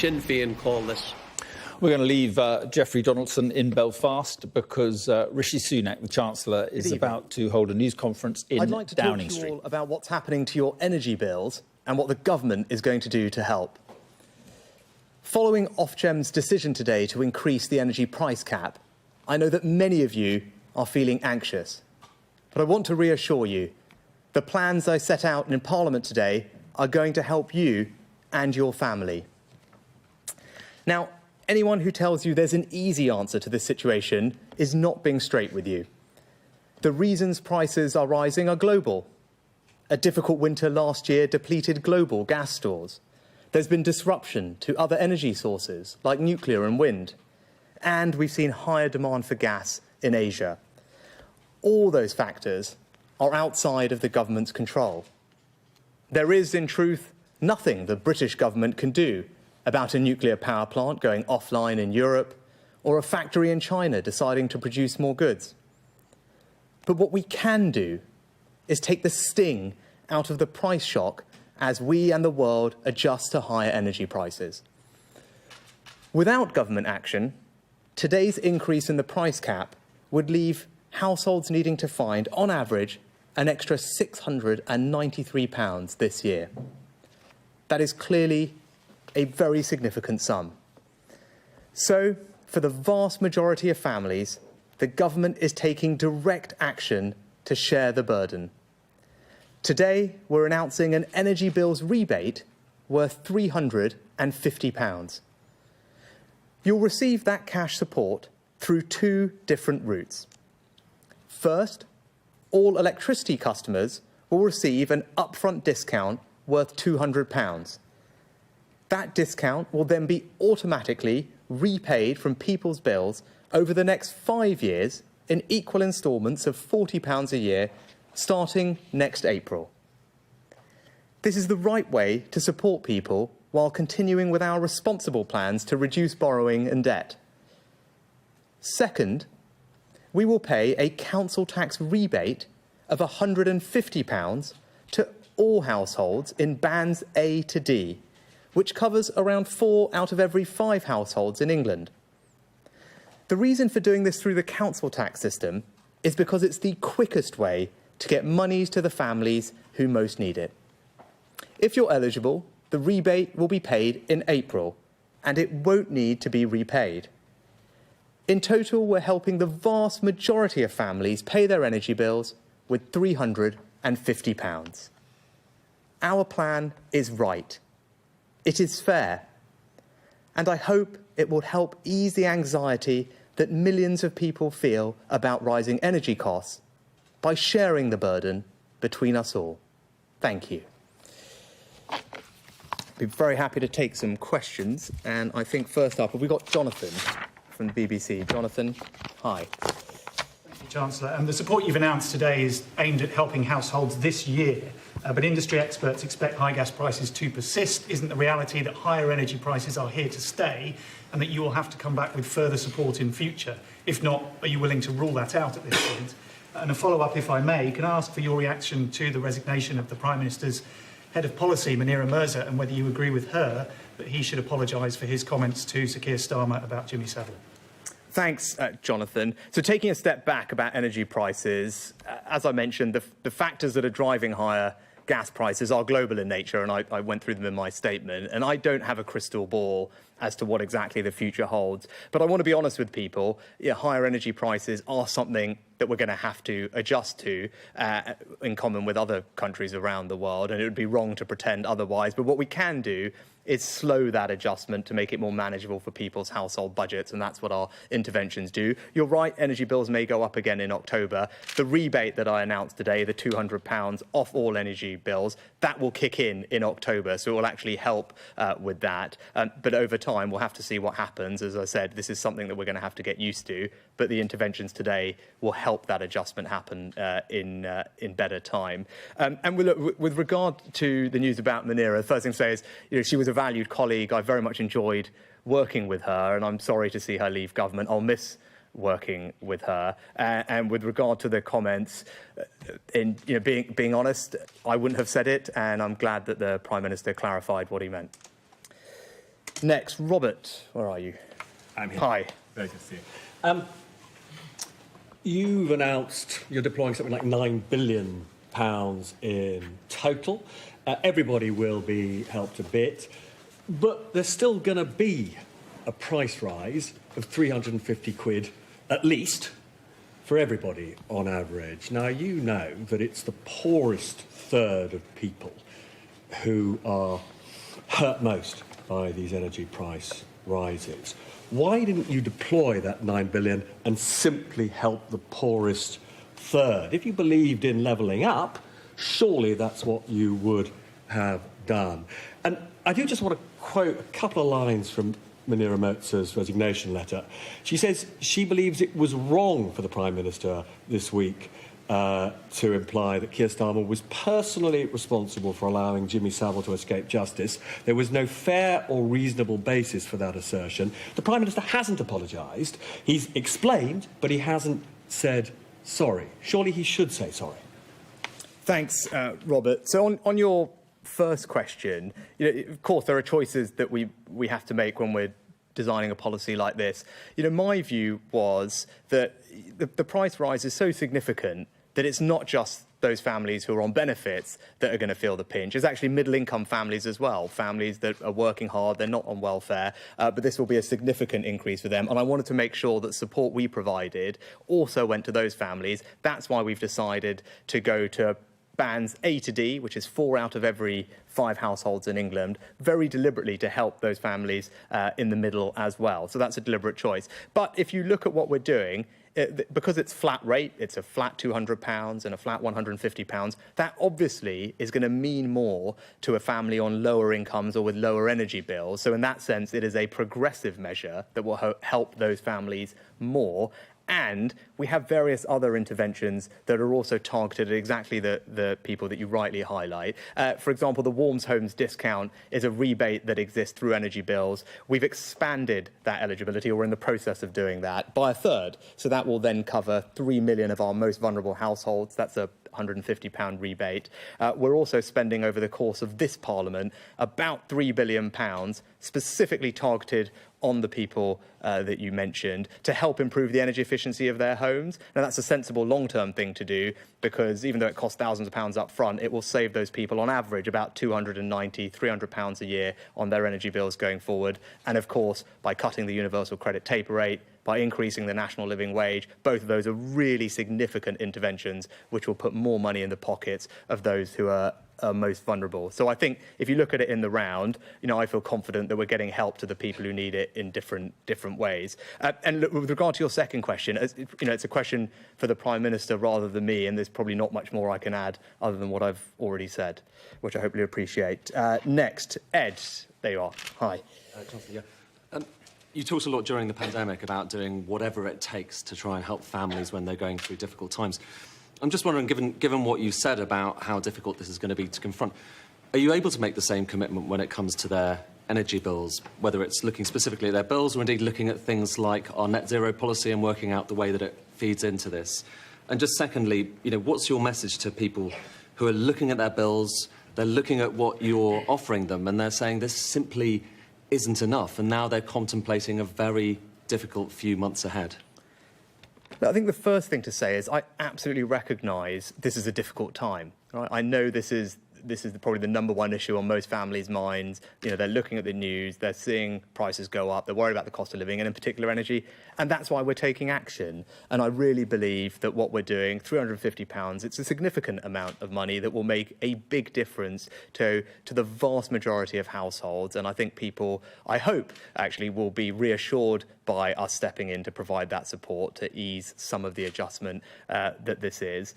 Sinn Féin call this? We're going to leave Jeffrey Donaldson in Belfast because Rishi Sunak, the Chancellor, is about to hold a news conference in Downing Street. I'd like to talk to you all about what's happening to your energy bills and what the government is going to do to help. Following Ofgem's decision today to increase the energy price cap, I know that many of you are feeling anxious. But I want to reassure you, the plans I set out in Parliament today are going to help you and your family. Now, anyone who tells you there's an easy answer to this situation is not being straight with you. The reasons prices are rising are global. A difficult winter last year depleted global gas stores. There's been disruption to other energy sources like nuclear and wind. And we've seen higher demand for gas in Asia. All those factors are outside of the government's control. There is, in truth, nothing the British government can do about a nuclear power plant going offline in Europe or a factory in China deciding to produce more goods. But what we can do is take the sting out of the price shock as we and the world adjust to higher energy prices. Without government action, today's increase in the price cap would leave households needing to find, on average, an extra £693 this year. That is clearly a very significant sum. So, for the vast majority of families, the government is taking direct action to share the burden. Today, we're announcing an energy bills rebate worth £350. You'll receive that cash support through two different routes. First, all electricity customers will receive an upfront discount worth £200. That discount will then be automatically repaid from people's bills over the next 5 years in equal instalments of £40 a year, starting next April. This is the right way to support people while continuing with our responsible plans to reduce borrowing and debt. Second, we will pay a council tax rebate of £150 to all households in bands A to D, which covers around 4 out of every 5 households in England. The reason for doing this through the council tax system is because it's the quickest way to get monies to the families who most need it. If you're eligible, the rebate will be paid in April, and it won't need to be repaid. In total, we're helping the vast majority of families pay their energy bills with £350. Our plan is right. It is fair, and I hope it will help ease the anxiety that millions of people feel about rising energy costs by sharing the burden between us all. Thank you. I'd be very happy to take some questions, and I think first up, have we got Jonathan from the BBC? Jonathan, hi. Thank you, Chancellor. The support you've announced today is aimed at helping households this year. But industry experts expect high gas prices to persist. Isn't the reality that higher energy prices are here to stay and that you will have to come back with further support in future? If not, are you willing to rule that out at this point? And a follow-up, if I may, can I ask for your reaction to the resignation of the Prime Minister's head of policy, Munira Mirza, and whether you agree with her that he should apologise for his comments to Sir Keir Starmer about Jimmy Savile? Thanks, Jonathan. So taking a step back about energy prices, as I mentioned, the factors that are driving higher gas prices are global in nature, and I went through them in my statement, and I don't have a crystal ball as to what exactly the future holds. But I want to be honest with people, higher energy prices are something that we're going to have to adjust to in common with other countries around the world, and it would be wrong to pretend otherwise. But what we can do is slow that adjustment to make it more manageable for people's household budgets, and that's what our interventions do. You're right, energy bills may go up again in October. The rebate that I announced today, the £200 off all energy bills, that will kick in October, so it will actually help with that. But over time, we'll have to see what happens. As I said, this is something that we're going to have to get used to, but the interventions today will help that adjustment happen in better time. And with regard to the news about Munira, the first thing to say is, she was a valued colleague. I very much enjoyed working with her, and I'm sorry to see her leave government. I'll miss working with her. And with regard to the comments, being honest, I wouldn't have said it, and I'm glad that the Prime Minister clarified what he meant. Next, Robert, where are you? I'm here. Hi. Very good to see you. You've announced you're deploying something like £9 billion in total. Everybody will be helped a bit, but there's still going to be a price rise of 350 quid at least for everybody on average. Now, you know that it's the poorest third of people who are hurt most by these energy price rises. Why didn't you deploy that 9 billion and simply help the poorest third? If you believed in levelling up, surely that's what you would have done. And I do just want to quote a couple of lines from Munira Moza's resignation letter. She says she believes it was wrong for the Prime Minister this week to imply that Keir Starmer was personally responsible for allowing Jimmy Savile to escape justice. There was no fair or reasonable basis for that assertion. The Prime Minister hasn't apologised. He's explained, but he hasn't said sorry. Surely he should say sorry. Thanks, Robert. So on your first question, of course, there are choices that we have to make when we're designing a policy like this. My view was that the price rise is so significant that it's not just those families who are on benefits that are going to feel the pinch. It's actually middle-income families as well, families that are working hard, they're not on welfare, but this will be a significant increase for them. And I wanted to make sure that support we provided also went to those families. That's why we've decided to go to bands A to D, which is 4 out of every 5 households in England, very deliberately to help those families in the middle as well. So that's a deliberate choice. But if you look at what we're doing, because it's flat rate, it's a flat £200 and a flat £150, that obviously is going to mean more to a family on lower incomes or with lower energy bills. So in that sense, it is a progressive measure that will help those families more. And we have various other interventions that are also targeted at exactly the people that you rightly highlight. For example, the Warms Homes discount is a rebate that exists through energy bills. We've expanded that eligibility, or we're in the process of doing that, by a third. So that will then cover 3 million of our most vulnerable households. That's a £150 rebate. We're also spending over the course of this Parliament about £3 billion specifically targeted on the people that you mentioned to help improve the energy efficiency of their homes. Now, that's a sensible long-term thing to do because even though it costs thousands of pounds up front, it will save those people on average about £290, £300 a year on their energy bills going forward. And of course, by cutting the universal credit taper rate, by increasing the national living wage, both of those are really significant interventions which will put more money in the pockets of those who are most vulnerable. So I think if you look at it in the round, I feel confident that we're getting help to the people who need it in different ways. And look, with regard to your second question, it's a question for the Prime Minister rather than me, and there's probably not much more I can add other than what I've already said, which I hope you appreciate. Next, Ed, there you are. Hi. Chancellor, you talked a lot during the pandemic about doing whatever it takes to try and help families when they're going through difficult times. I'm just wondering, given what you said about how difficult this is going to be to confront, are you able to make the same commitment when it comes to their energy bills, whether it's looking specifically at their bills or indeed looking at things like our net zero policy and working out the way that it feeds into this? And just secondly, what's your message to people who are looking at their bills, they're looking at what you're offering them, and they're saying this simply isn't enough, and now they're contemplating a very difficult few months ahead? I think the first thing to say is I absolutely recognise this is a difficult time. Right? I know this is probably the number one issue on most families' minds. They're looking at the news, they're seeing prices go up, they're worried about the cost of living, and in particular energy, and that's why we're taking action. And I really believe that what we're doing, £350, it's a significant amount of money that will make a big difference to the vast majority of households. And I think people, I hope, actually will be reassured by us stepping in to provide that support to ease some of the adjustment that this is.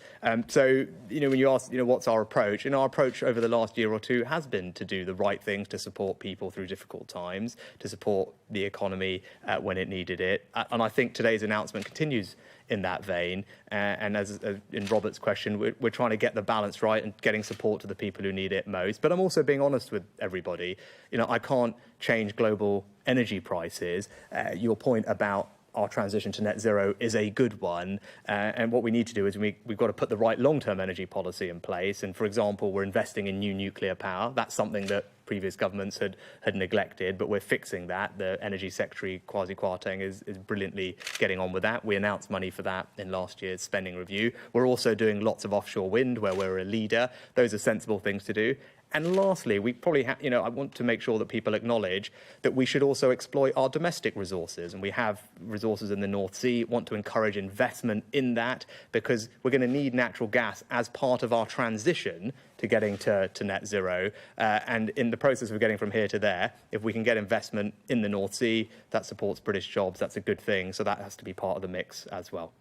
So, when you ask, what's our approach? Our approach over the last year or two has been to do the right things to support people through difficult times, to support the economy when it needed it. And I think today's announcement continues in that vein. And as in Robert's question, we're trying to get the balance right and getting support to the people who need it most. But I'm also being honest with everybody. I can't change global energy prices. Your point about our transition to net zero is a good one. And what we need to do is we've got to put the right long-term energy policy in place. And for example, we're investing in new nuclear power. That's something that previous governments had neglected, but we're fixing that. The Energy Secretary, Kwasi Kwarteng, is brilliantly getting on with that. We announced money for that in last year's spending review. We're also doing lots of offshore wind, where we're a leader. Those are sensible things to do. And lastly, we probably have, I want to make sure that people acknowledge that we should also exploit our domestic resources. And we have resources in the North Sea, want to encourage investment in that, because we're going to need natural gas as part of our transition to getting to net zero. And in the process of getting from here to there, if we can get investment in the North Sea, that supports British jobs, that's a good thing. So that has to be part of the mix as well.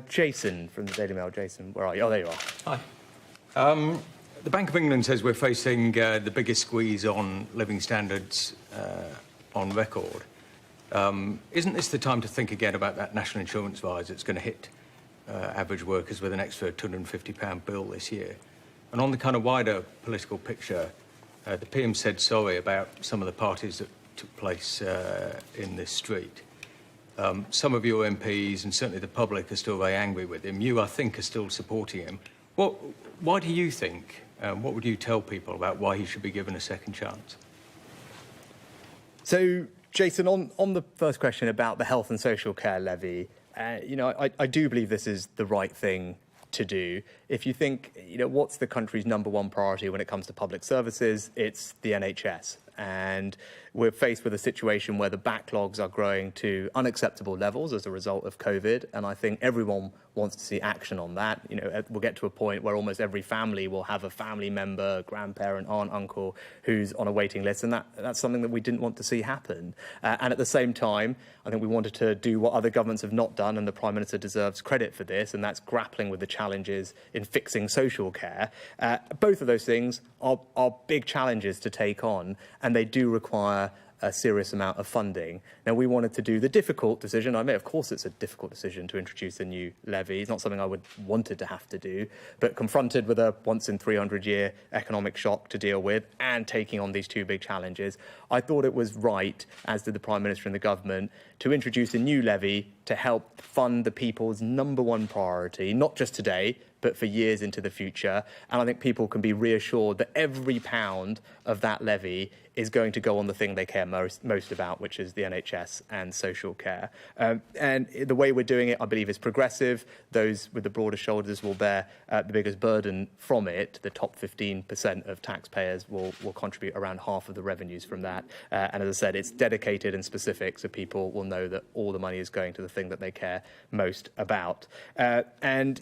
Jason from the Daily Mail. Jason, where are you? Oh, there you are. Hi. The Bank of England says we're facing the biggest squeeze on living standards on record. Isn't this the time to think again about that national insurance rise that's going to hit average workers with an extra £250 bill this year? And on the kind of wider political picture, the PM said sorry about some of the parties that took place in this street. Some of your MPs and certainly the public are still very angry with him. You, I think, are still supporting him. Why do you think, what would you tell people about why he should be given a second chance? So, Jason, on the first question about the health and social care levy, I do believe this is the right thing to do. If you think, what's the country's #1 priority when it comes to public services, it's the NHS. And we're faced with a situation where the backlogs are growing to unacceptable levels as a result of COVID. And I think everyone wants to see action on that. We'll get to a point where almost every family will have a family member, grandparent, aunt, uncle, who's on a waiting list. And that's something that we didn't want to see happen. And at the same time, I think we wanted to do what other governments have not done. And the Prime Minister deserves credit for this. And that's grappling with the challenges in fixing social care. Both of those things are big challenges to take on. And they do require a serious amount of funding. Now, we wanted to do the difficult decision. Of course, it's a difficult decision to introduce a new levy. It's not something I would wanted to have to do, but confronted with a once-in-300-year economic shock to deal with and taking on these two big challenges, I thought it was right, as did the Prime Minister and the government, to introduce a new levy to help fund the people's #1 priority, not just today, but for years into the future. And I think people can be reassured that every pound of that levy is going to go on the thing they care most about, which is the NHS and social care. And the way we're doing it, I believe, is progressive. Those with the broadest shoulders will bear the biggest burden from it. The top 15% of taxpayers will contribute around half of the revenues from that. And as I said, it's dedicated and specific, so people will know that all the money is going to the thing that they care most about. And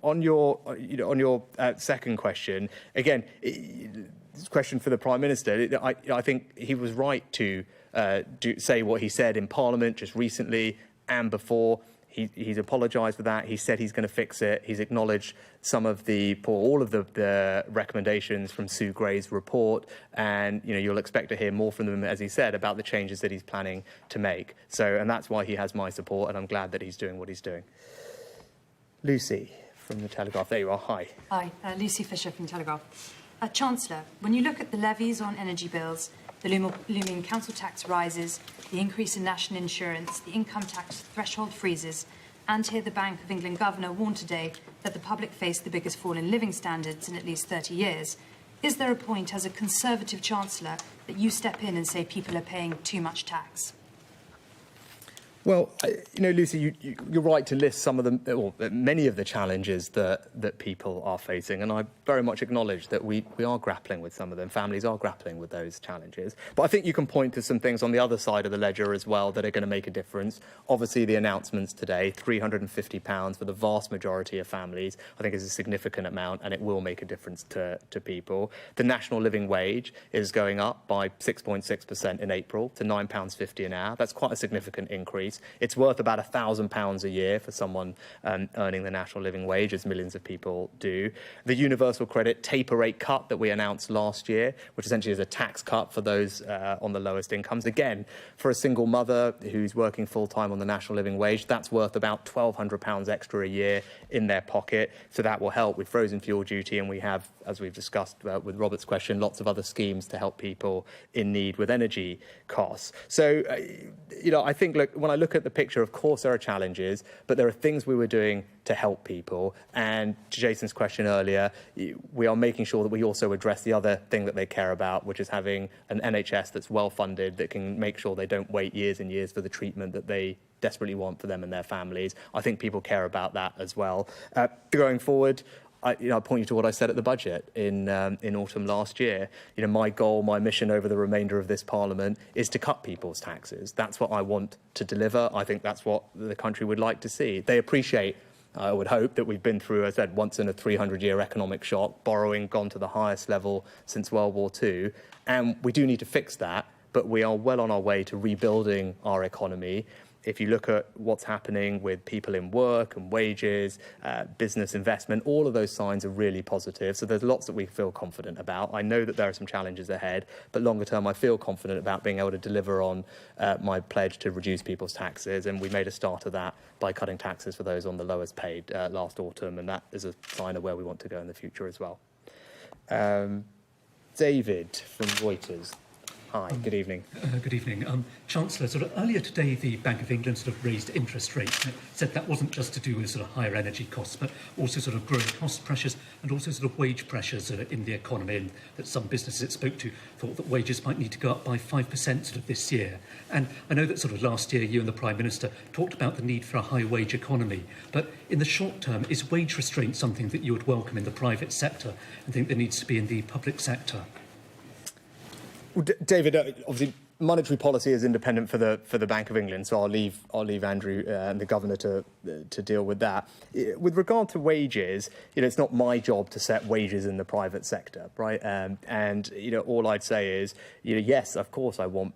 on your second question, again, question for the Prime Minister, I think he was right to say what he said in Parliament just recently and before. He's apologised for that. He said he's going to fix it. He's acknowledged all of the recommendations from Sue Gray's report, and you'll expect to hear more from them, as he said, about the changes that he's planning to make. And that's why he has my support, and I'm glad that he's doing what he's doing. Lucy from the Telegraph. There you are. Hi. Hi, Lucy Fisher from Telegraph. Chancellor, when you look at the levies on energy bills, the looming council tax rises, the increase in national insurance, the income tax threshold freezes, and hear the Bank of England Governor warn today that the public face the biggest fall in living standards in at least 30 years, is there a point as a Conservative Chancellor that you step in and say people are paying too much tax? Well, Lucy, you're right to list some of them, or many of the challenges that people are facing, and I very much acknowledge that we are grappling with some of them. Families are grappling with those challenges. But I think you can point to some things on the other side of the ledger as well that are going to make a difference. Obviously, the announcements today, £350 for the vast majority of families, I think is a significant amount, and it will make a difference to people. The national living wage is going up by 6.6% in April to £9.50 an hour. That's quite a significant increase. lives. It's worth about £1,000 a year for someone earning the national living wage, as millions of people do. The universal credit taper rate cut that we announced last year, which essentially is a tax cut for those on the lowest incomes. Again, for a single mother who's working full-time on the national living wage, that's worth about £1,200 extra a year in their pocket. So that will help with frozen fuel duty, and we have, as we've discussed with Robert's question, lots of other schemes to help people in need with energy costs. So, I think, look, when I look at the picture, of course there are challenges, but there are things we were doing to help people. And to Jason's question earlier, we are making sure that we also address the other thing that they care about, which is having an NHS that's well funded, that can make sure they don't wait years and years for the treatment that they desperately want for them and their families. I think people care about that as well. Going forward, I point you to what I said at the budget in autumn last year. My goal, my mission over the remainder of this Parliament is to cut people's taxes. That's what I want to deliver. I think that's what the country would like to see. They appreciate, I would hope, that we've been through, as I said, once in a 300-year economic shock, borrowing gone to the highest level since World War II. And we do need to fix that, but we are well on our way to rebuilding our economy. If you look at what's happening with people in work and wages, business investment, all of those signs are really positive. So there's lots that we feel confident about. I know that there are some challenges ahead, but longer term, I feel confident about being able to deliver on my pledge to reduce people's taxes. And we made a start of that by cutting taxes for those on the lowest paid last autumn. And that is a sign of where we want to go in the future as well. David from Reuters. Hi, good evening. Good evening. Chancellor, sort of earlier today, the Bank of England sort of raised interest rates and it said that wasn't just to do with sort of higher energy costs, but also sort of growing cost pressures and also sort of wage pressures in the economy, and that some businesses it spoke to thought that wages might need to go up by 5% sort of this year. And I know that sort of last year you and the Prime Minister talked about the need for a high wage economy, but in the short term, is wage restraint something that you would welcome in the private sector and think there needs to be in the public sector? Well, David, obviously, monetary policy is independent for the Bank of England, so I'll leave Andrew and the governor to deal with that. With regard to wages, it's not my job to set wages in the private sector, right? And all I'd say is, yes, of course, I want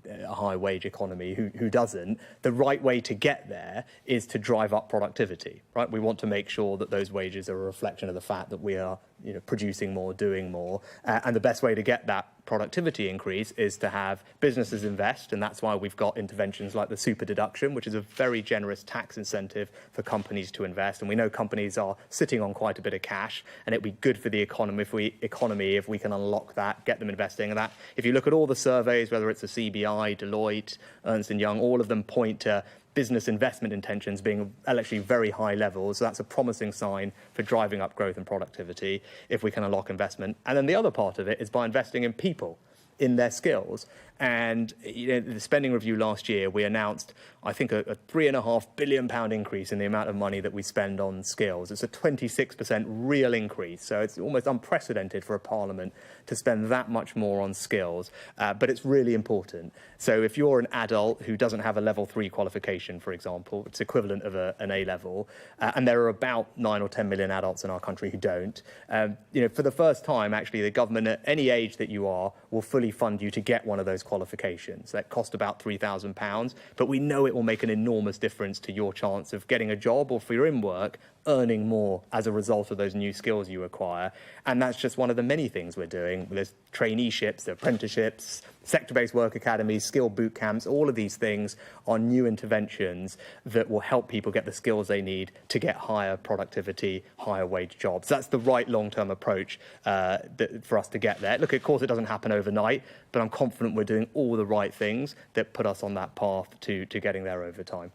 a high wage economy. Who doesn't? The right way to get there is to drive up productivity, right? We want to make sure that those wages are a reflection of the fact that we are producing more, doing more, and the best way to get that productivity increase is to have businesses invest, and that's why we've got interventions like the super deduction, which is a very generous tax incentive for companies to invest. And we know companies are sitting on quite a bit of cash, and it'd be good for the economy if we can unlock that, get them investing. And that, if you look at all the surveys, whether it's the CBI, Deloitte, Ernst & Young, all of them point to business investment intentions being actually very high levels. So that's a promising sign for driving up growth and productivity if we can unlock investment. And then the other part of it is by investing in people, in their skills. And the spending review last year, we announced, I think, a £3.5 billion increase in the amount of money that we spend on skills. It's a 26% real increase. So it's almost unprecedented for a parliament to spend that much more on skills. But it's really important. So if you're an adult who doesn't have a level 3 qualification, for example, it's equivalent of an A level, and there are about 9 or 10 million adults in our country who don't, for the first time, actually, the government at any age that you are will fully fund you to get one of those qualifications. That cost about £3,000, but we know it will make an enormous difference to your chance of getting a job, or if you're in work, earning more as a result of those new skills you acquire. And that's just one of the many things we're doing. There's traineeships, apprenticeships, sector-based work academies, skill boot camps. All of these things are new interventions that will help people get the skills they need to get higher productivity, higher wage jobs. That's the right long-term approach for us to get there. Look, of course, it doesn't happen overnight, but I'm confident we're doing all the right things that put us on that path to getting there over time.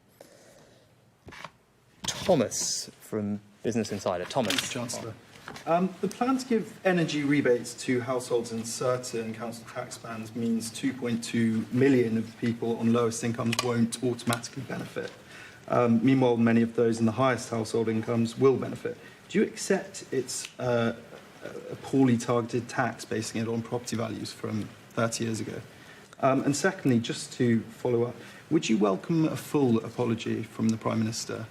Thomas from Business Insider. Thomas. Thanks, Chancellor. The plan to give energy rebates to households in certain council tax bands means 2.2 million of people on lowest incomes won't automatically benefit. Meanwhile, many of those in the highest household incomes will benefit. Do you accept it's a poorly targeted tax, basing it on property values from 30 years ago? And secondly, just to follow up, would you welcome a full apology from the Prime Minister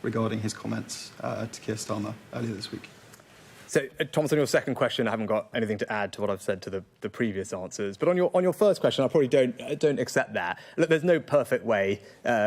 regarding his comments to Keir Starmer earlier this week? So, Thomas, on your second question, I haven't got anything to add to what I've said to the previous answers. But on your first question, I probably don't accept that. Look, there's no perfect way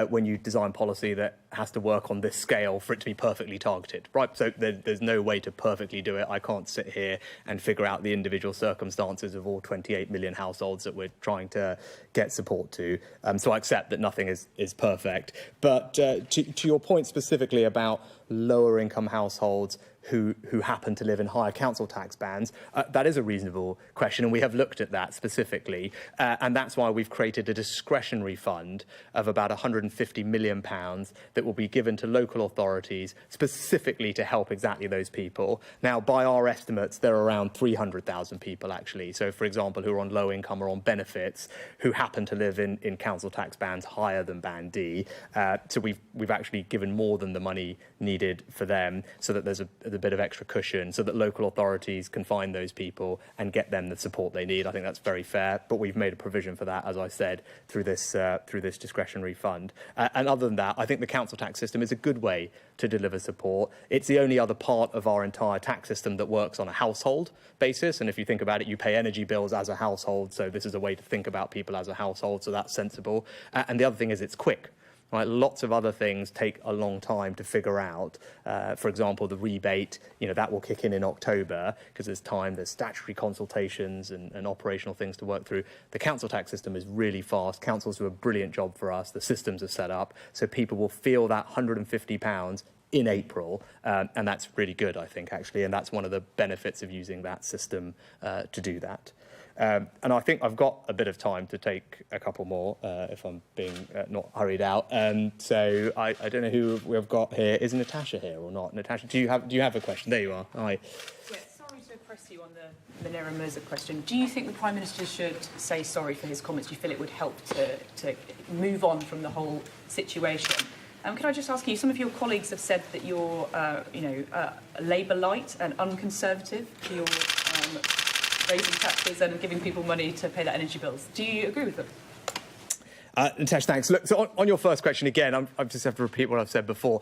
when you design policy that has to work on this scale for it to be perfectly targeted, right? So there's no way to perfectly do it. I can't sit here and figure out the individual circumstances of all 28 million households that we're trying to get support to. So I accept that nothing is perfect. But to your point specifically about lower income households who happen to live in higher council tax bands, that is a reasonable question, and we have looked at that specifically, and that's why we've created a discretionary fund of about £150 million that will be given to local authorities specifically to help exactly those people. Now, by our estimates, there are around 300,000 people, actually. So, for example, who are on low income or on benefits, who happen to live in council tax bands higher than Band D. So we've actually given more than the money needed for them, so that there's a bit of extra cushion, so that local authorities can find those people and get them the support they need. I think that's very fair, but we've made a provision for that, as I said, through this discretionary fund. And other than that, I think the council tax system is a good way to deliver support. It's the only other part of our entire tax system that works on a household basis, and if you think about it, you pay energy bills as a household, so this is a way to think about people as a household, so that's sensible. And the other thing is it's quick. Right, lots of other things take a long time to figure out. For example, the rebate, that will kick in October because there's statutory consultations and operational things to work through. The council tax system is really fast. Councils do a brilliant job for us. The systems are set up so people will feel that £150 in April, and that's really good, I think, actually, and that's one of the benefits of using that system to do that. And I think I've got a bit of time to take a couple more if I'm being not hurried out. So I don't know who we've got here. Is Natasha here or not? Natasha, do you have a question? There you are. Hi. Yeah, sorry to press you on the Munira Mirza question. Do you think the Prime Minister should say sorry for his comments? Do you feel it would help to move on from the whole situation? Could I just ask you, some of your colleagues have said that you're, Labour light and unconservative. You're raising taxes and giving people money to pay their energy bills. Do you agree with them? Natesh, thanks. Look, so on your first question, again, I just have to repeat what I've said before.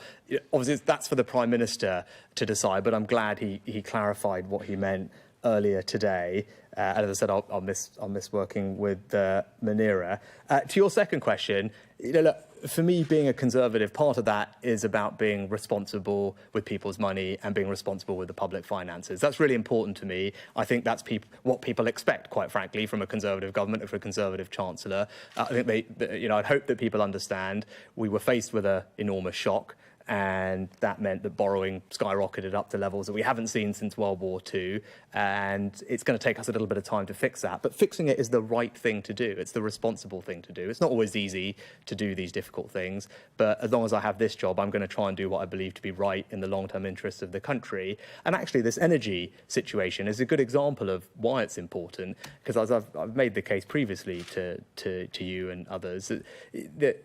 Obviously, that's for the Prime Minister to decide, but I'm glad he clarified what he meant earlier today. And as I said, I'll miss working with Munira. To your second question, look, for me, being a Conservative, part of that is about being responsible with people's money and being responsible with the public finances. That's really important to me. I think that's what people expect, quite frankly, from a Conservative government and from a Conservative Chancellor. I think I'd hope that people understand we were faced with an enormous shock, and that meant that borrowing skyrocketed up to levels that we haven't seen since World War II, and it's going to take us a little bit of time to fix that. But fixing it is the right thing to do. It's the responsible thing to do. It's not always easy to do these difficult things, but as long as I have this job, I'm going to try and do what I believe to be right in the long-term interests of the country. And actually, this energy situation is a good example of why it's important, because as I've made the case previously to you and others, that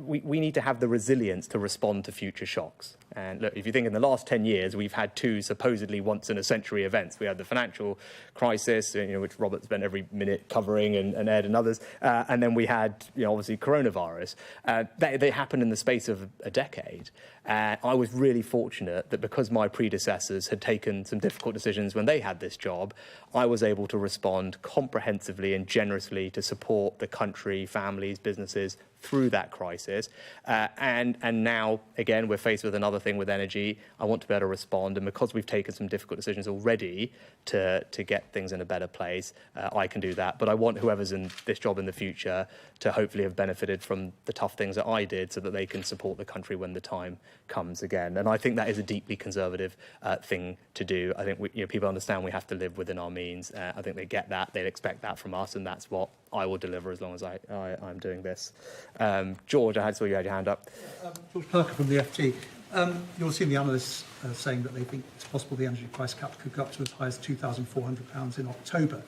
we need to have the resilience to respond to future shocks. And look, if you think in the last 10 years, we've had two supposedly once-in-a-century events. We had the financial crisis, which Robert spent every minute covering, and Ed and others. And then we had, obviously, coronavirus. They happened in the space of a decade. I was really fortunate that because my predecessors had taken some difficult decisions when they had this job, I was able to respond comprehensively and generously to support the country, families, businesses through that crisis. And now, again, we're faced with another thing with energy. I want to be able to respond. And because we've taken some difficult decisions already to get things in a better place, I can do that. But I want whoever's in this job in the future to hopefully have benefited from the tough things that I did so that they can support the country when the time comes again. And I think that is a deeply Conservative thing to do. I think people understand we have to live within our means. I think they get that. They expect that from us. And that's what I will deliver as long as I'm doing this. George, I saw you had your hand up. George Parker from the FT. You're seeing the analysts saying that they think it's possible the energy price cap could go up to as high as £2,400 in October.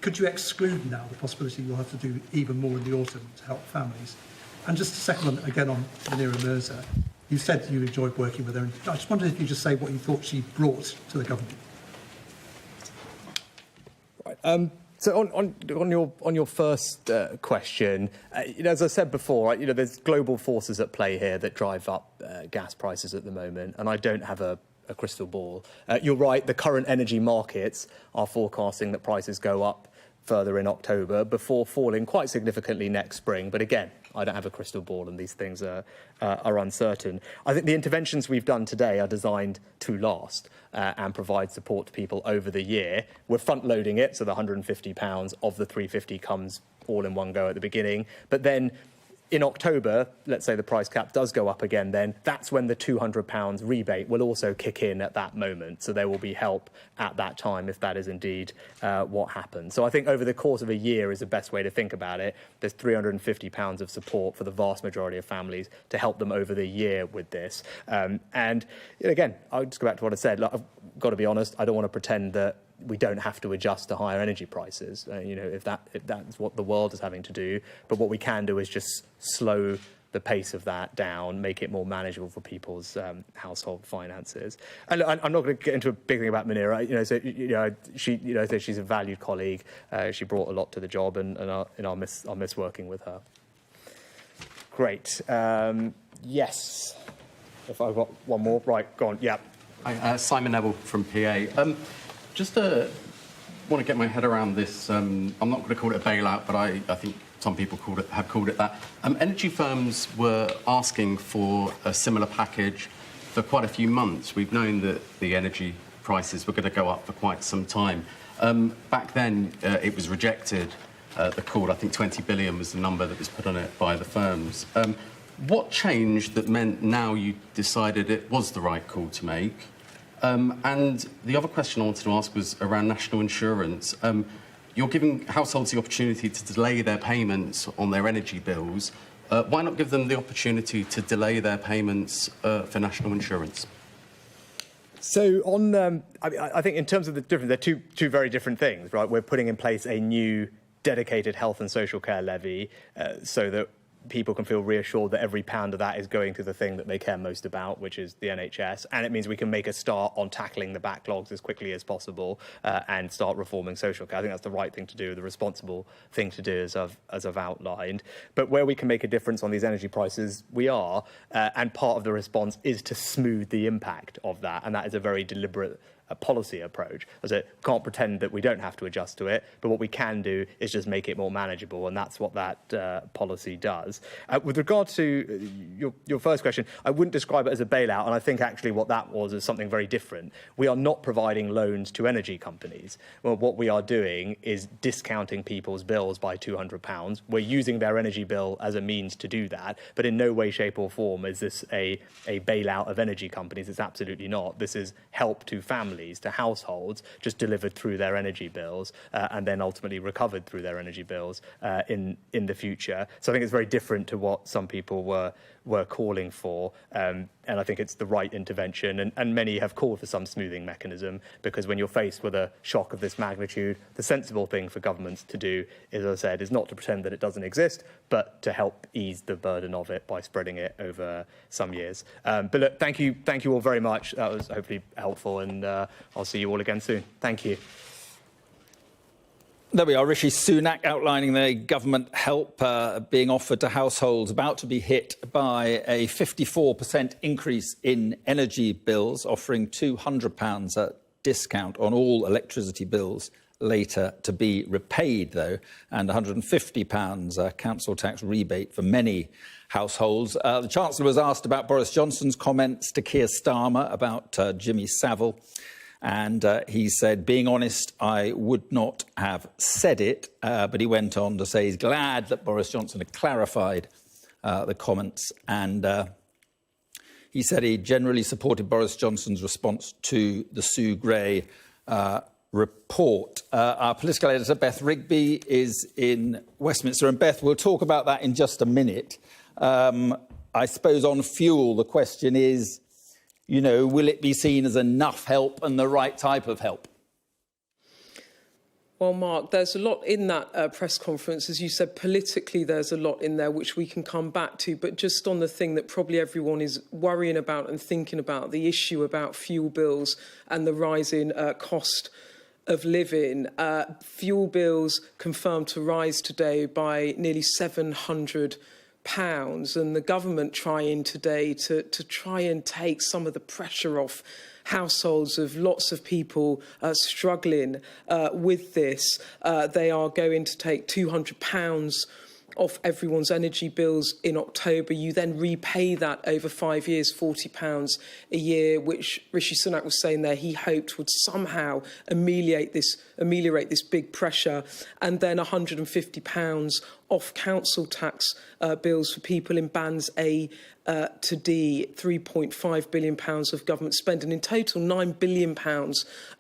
Could you exclude now the possibility you'll have to do even more in the autumn to help families? And just a second one, again, on Munira Mirza. You said you enjoyed working with her. I just wondered if you just say what you thought she brought to the government. Right. So on your first question, as I said before, there's global forces at play here that drive up gas prices at the moment, and I don't have a a crystal ball. You're right, the current energy markets are forecasting that prices go up further in October before falling quite significantly next spring. But again, I don't have a crystal ball and these things are uncertain. I think the interventions we've done today are designed to last and provide support to people over the year. We're front-loading it, so the £150 of the £350 comes all in one go at the beginning. But then in October, let's say the price cap does go up again, then that's when the £200 rebate will also kick in at that moment. So there will be help at that time if that is indeed what happens. So I think over the course of a year is the best way to think about it. There's £350 of support for the vast majority of families to help them over the year with this. And again, I'll just go back to what I said. Like, I've got to be honest, I don't want to pretend that we don't have to adjust to higher energy prices, if that's what the world is having to do. But what we can do is just slow the pace of that down, make it more manageable for people's household finances. And I'm not going to get into a big thing about Munira. So she's a valued colleague. She brought a lot to the job, and I'll miss working with her. Great. Yes. If I've got one more, right? Go on. Yeah. Hi, Simon Neville from PA. Just want to get my head around this. I'm not going to call it a bailout, but I think some people have called it that. Energy firms were asking for a similar package for quite a few months. We've known that the energy prices were going to go up for quite some time. Back then, it was rejected. The call, I think 20 billion was the number that was put on it by the firms. What changed that meant now you decided it was the right call to make? And the other question I wanted to ask was around national insurance. You're giving households the opportunity to delay their payments on their energy bills. Why not give them the opportunity to delay their payments for national insurance? So I think in terms of the difference, they're two very different things, right? We're putting in place a new dedicated health and social care levy so that people can feel reassured that every pound of that is going to the thing that they care most about, which is the NHS. And it means we can make a start on tackling the backlogs as quickly as possible and start reforming social care. I think that's the right thing to do, the responsible thing to do, as I've outlined. But where we can make a difference on these energy prices, we are. And part of the response is to smooth the impact of that. And that is a very deliberate policy approach. As I can't pretend that we don't have to adjust to it, but what we can do is just make it more manageable, and that's what that policy does. With regard to your first question, I wouldn't describe it as a bailout, and I think actually what that was is something very different. We are not providing loans to energy companies. Well, what we are doing is discounting people's bills by £200. We're using their energy bill as a means to do that, but in no way, shape or form is this a bailout of energy companies. It's absolutely not. This is help to families, to households, just delivered through their energy bills and then ultimately recovered through their energy bills in the future. So I think it's very different to what some people were calling for. And I think it's the right intervention. And many have called for some smoothing mechanism, because when you're faced with a shock of this magnitude, the sensible thing for governments to do, as I said, is not to pretend that it doesn't exist, but to help ease the burden of it by spreading it over some years. But look, thank you all very much. That was hopefully helpful, and I'll see you all again soon. Thank you. There we are, Rishi Sunak outlining the government help being offered to households about to be hit by a 54% increase in energy bills, offering £200 discount on all electricity bills later to be repaid, though, and £150 council tax rebate for many households. The Chancellor was asked about Boris Johnson's comments to Keir Starmer about Jimmy Savile. And he said, being honest, I would not have said it. But he went on to say he's glad that Boris Johnson had clarified the comments. And he said he generally supported Boris Johnson's response to the Sue Gray report. Our political editor, Beth Rigby, is in Westminster. And Beth, we'll talk about that in just a minute. I suppose on fuel, the question is, will it be seen as enough help and the right type of help? Well, Mark, there's a lot in that press conference. As you said, politically, there's a lot in there which we can come back to. But just on the thing that probably everyone is worrying about and thinking about, the issue about fuel bills and the rising cost of living. Fuel bills confirmed to rise today by nearly £700. And the government trying today to try and take some of the pressure off households, of lots of people struggling with this. They are going to take £200 off everyone's energy bills in October. You then repay that over 5 years, £40 a year, which Rishi Sunak was saying there he hoped would somehow ameliorate this big pressure, and then £150 off council tax bills for people in bands A to D, £3.5 billion of government spending. In total, £9 billion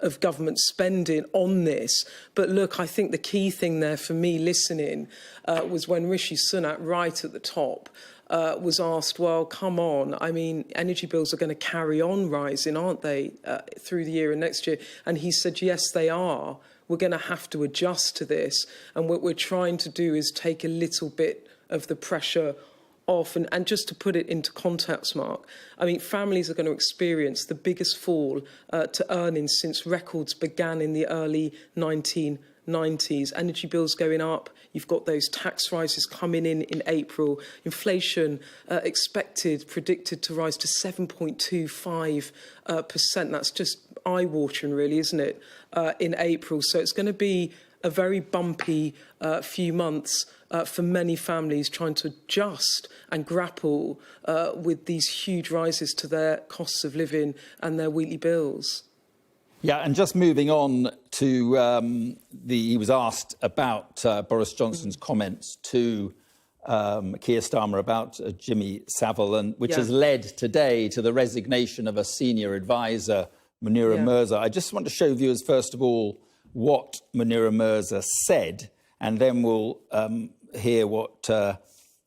of government spending on this. But look, I think the key thing there for me listening was when Rishi Sunak, right at the top, was asked, well, come on, I mean, energy bills are going to carry on rising, aren't they, through the year and next year? And he said, yes, they are. We're going to have to adjust to this. And what we're trying to do is take a little bit of the pressure off. And just to put it into context, Mark, I mean, families are going to experience the biggest fall to earnings since records began in the early 1990s. Energy bills going up. You've got those tax rises coming in April. Inflation predicted to rise to 7.25%. That's just eye-watering, really, isn't it, in April? So it's going to be a very bumpy few months for many families trying to adjust and grapple with these huge rises to their costs of living and their weekly bills. Yeah, and just moving on to he was asked about Boris Johnson's comments to Keir Starmer about Jimmy Savile, which has led today to the resignation of a senior advisor, Munira Mirza. I just want to show viewers, first of all, what Munira Mirza said, and then we'll hear what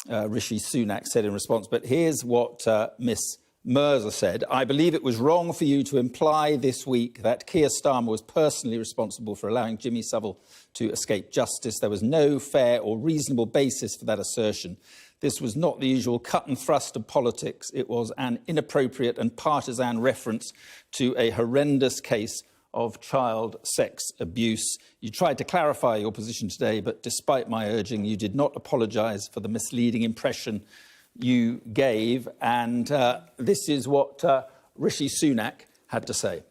Rishi Sunak said in response. But here's what Miss Mirza said. I believe it was wrong for you to imply this week that Keir Starmer was personally responsible for allowing Jimmy Savile to escape justice. There was no fair or reasonable basis for that assertion. This was not the usual cut and thrust of politics. It was an inappropriate and partisan reference to a horrendous case of child sex abuse. You tried to clarify your position today, but despite my urging, you did not apologise for the misleading impression you gave. And this is what Rishi Sunak had to say.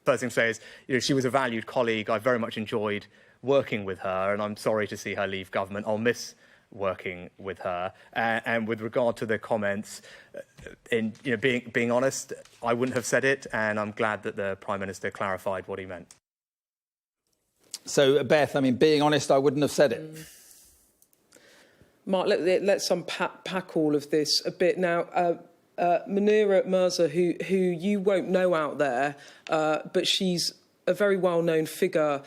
First thing to say is, she was a valued colleague. I very much enjoyed working with her, and I'm sorry to see her leave government. I'll miss working with her. And with regard to the comments, being honest, I wouldn't have said it, and I'm glad that the Prime Minister clarified what he meant. So, Beth, I mean, being honest, I wouldn't have said it. Mark, let's unpack all of this a bit now. Munira Mirza, who you won't know out there, but she's a very well-known figure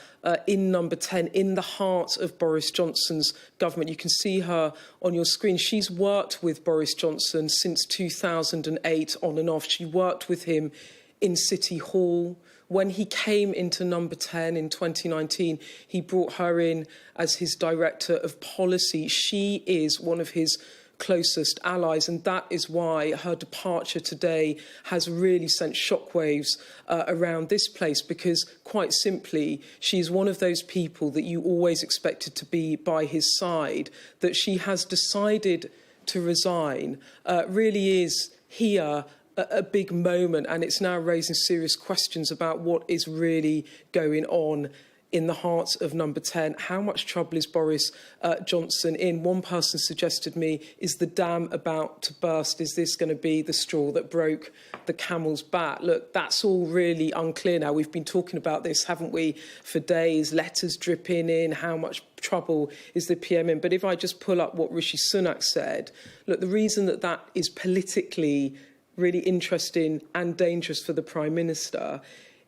in Number 10, in the heart of Boris Johnson's government. You can see her on your screen. She's worked with Boris Johnson since 2008, on and off. She worked with him in City Hall. When he came into Number 10 in 2019, he brought her in as his Director of Policy. She is one of his closest allies, and that is why her departure today has really sent shockwaves around this place, because quite simply she's one of those people that you always expected to be by his side. That she has decided to resign really is here a big moment, and it's now raising serious questions about what is really going on in the heart of Number 10. How much trouble is Boris Johnson in? One person suggested to me, is the dam about to burst? Is this going to be the straw that broke the camel's back? Look, that's all really unclear now. We've been talking about this, haven't we, for days, letters dripping in, how much trouble is the PM in? But if I just pull up what Rishi Sunak said, look, the reason that that is politically really interesting and dangerous for the Prime Minister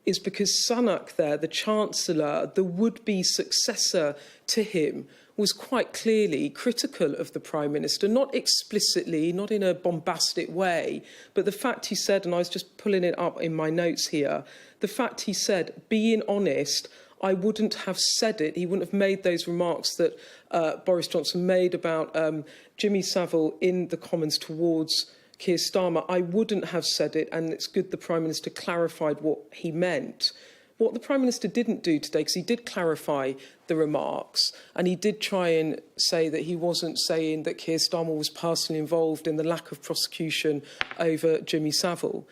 is because Sunak there, the Chancellor, the would-be successor to him, was quite clearly critical of the Prime Minister, not explicitly, not in a bombastic way, but the fact he said, and I was just pulling it up in my notes here, the fact he said, being honest, I wouldn't have said it. He wouldn't have made those remarks that Boris Johnson made about Jimmy Savile in the Commons towards Keir Starmer. I wouldn't have said it, and it's good the Prime Minister clarified what he meant. What the Prime Minister didn't do today, because he did clarify the remarks, and he did try and say that he wasn't saying that Keir Starmer was personally involved in the lack of prosecution over Jimmy Savile.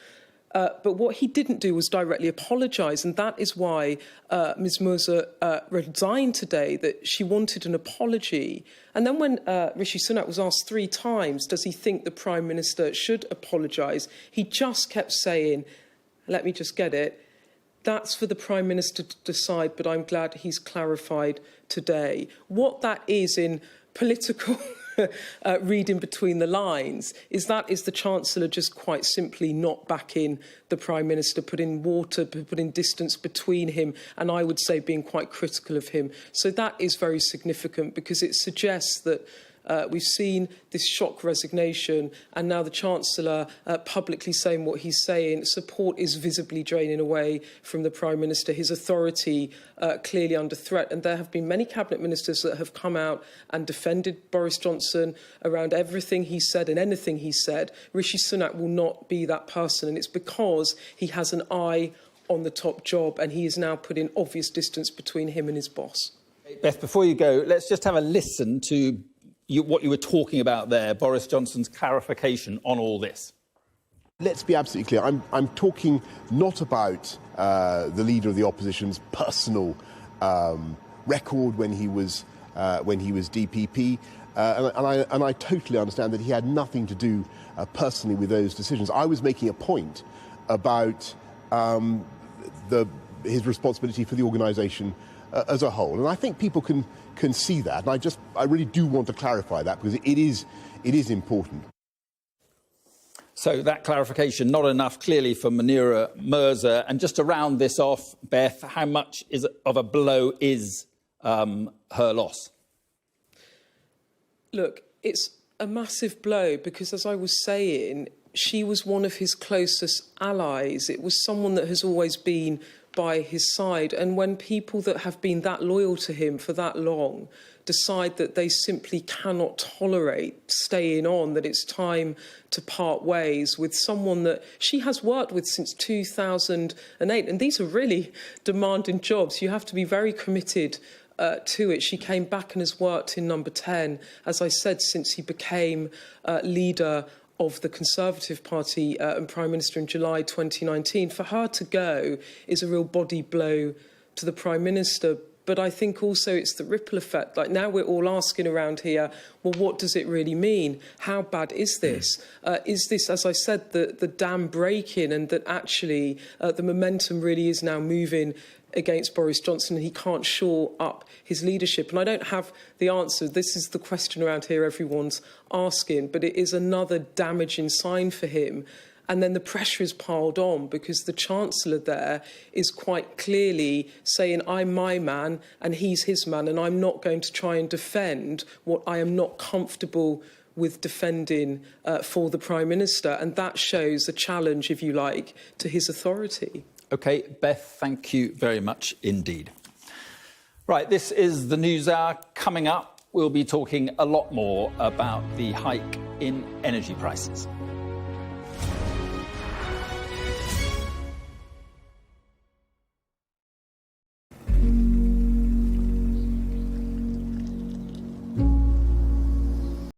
But what he didn't do was directly apologise, and that is why Ms Mirza resigned today, that she wanted an apology. And then when Rishi Sunak was asked 3 times, does he think the Prime Minister should apologise, he just kept saying, let me just get it, that's for the Prime Minister to decide, but I'm glad he's clarified today. What that is in political reading between the lines is the Chancellor just quite simply not backing the Prime Minister, putting distance between him, and I would say being quite critical of him. So that is very significant, because it suggests that we've seen this shock resignation, and now the Chancellor publicly saying what he's saying. Support is visibly draining away from the Prime Minister, his authority clearly under threat. And there have been many Cabinet Ministers that have come out and defended Boris Johnson around everything he said and anything he said. Rishi Sunak will not be that person, and it's because he has an eye on the top job, and he is now putting obvious distance between him and his boss. Beth, before you go, let's just have a listen to what you were talking about there, Boris Johnson's clarification on all this. Let's be absolutely clear. I'm talking not about the leader of the opposition's personal record when he was DPP, and I totally understand that he had nothing to do personally with those decisions. I was making a point about his responsibility for the organisation as a whole, and I think people can see that, and I really do want to clarify that, because it is important. So that clarification, not enough clearly for Munira Mirza. And just to round this off, Beth, how much of a blow is her loss? Look, it's a massive blow, because as I was saying, she was one of his closest allies. It was someone that has always been by his side. And when people that have been that loyal to him for that long decide that they simply cannot tolerate staying on, that it's time to part ways with someone that she has worked with since 2008. And these are really demanding jobs. You have to be very committed to it. She came back and has worked in Number 10, as I said, since he became leader of the Conservative Party and Prime Minister in July 2019. For her to go is a real body blow to the Prime Minister. But I think also it's the ripple effect. Like, now we're all asking around here, well, what does it really mean? How bad is this? Is this, as I said, the dam breaking, and that actually the momentum really is now moving against Boris Johnson, and he can't shore up his leadership? And I don't have the answer. This is the question around here everyone's asking, but it is another damaging sign for him. And then the pressure is piled on, because the Chancellor there is quite clearly saying, I'm my man and he's his man, and I'm not going to try and defend what I am not comfortable with defending for the Prime Minister. And that shows a challenge, if you like, to his authority. OK, Beth, thank you very much indeed. Right, this is the News Hour. Coming up, we'll be talking a lot more about the hike in energy prices.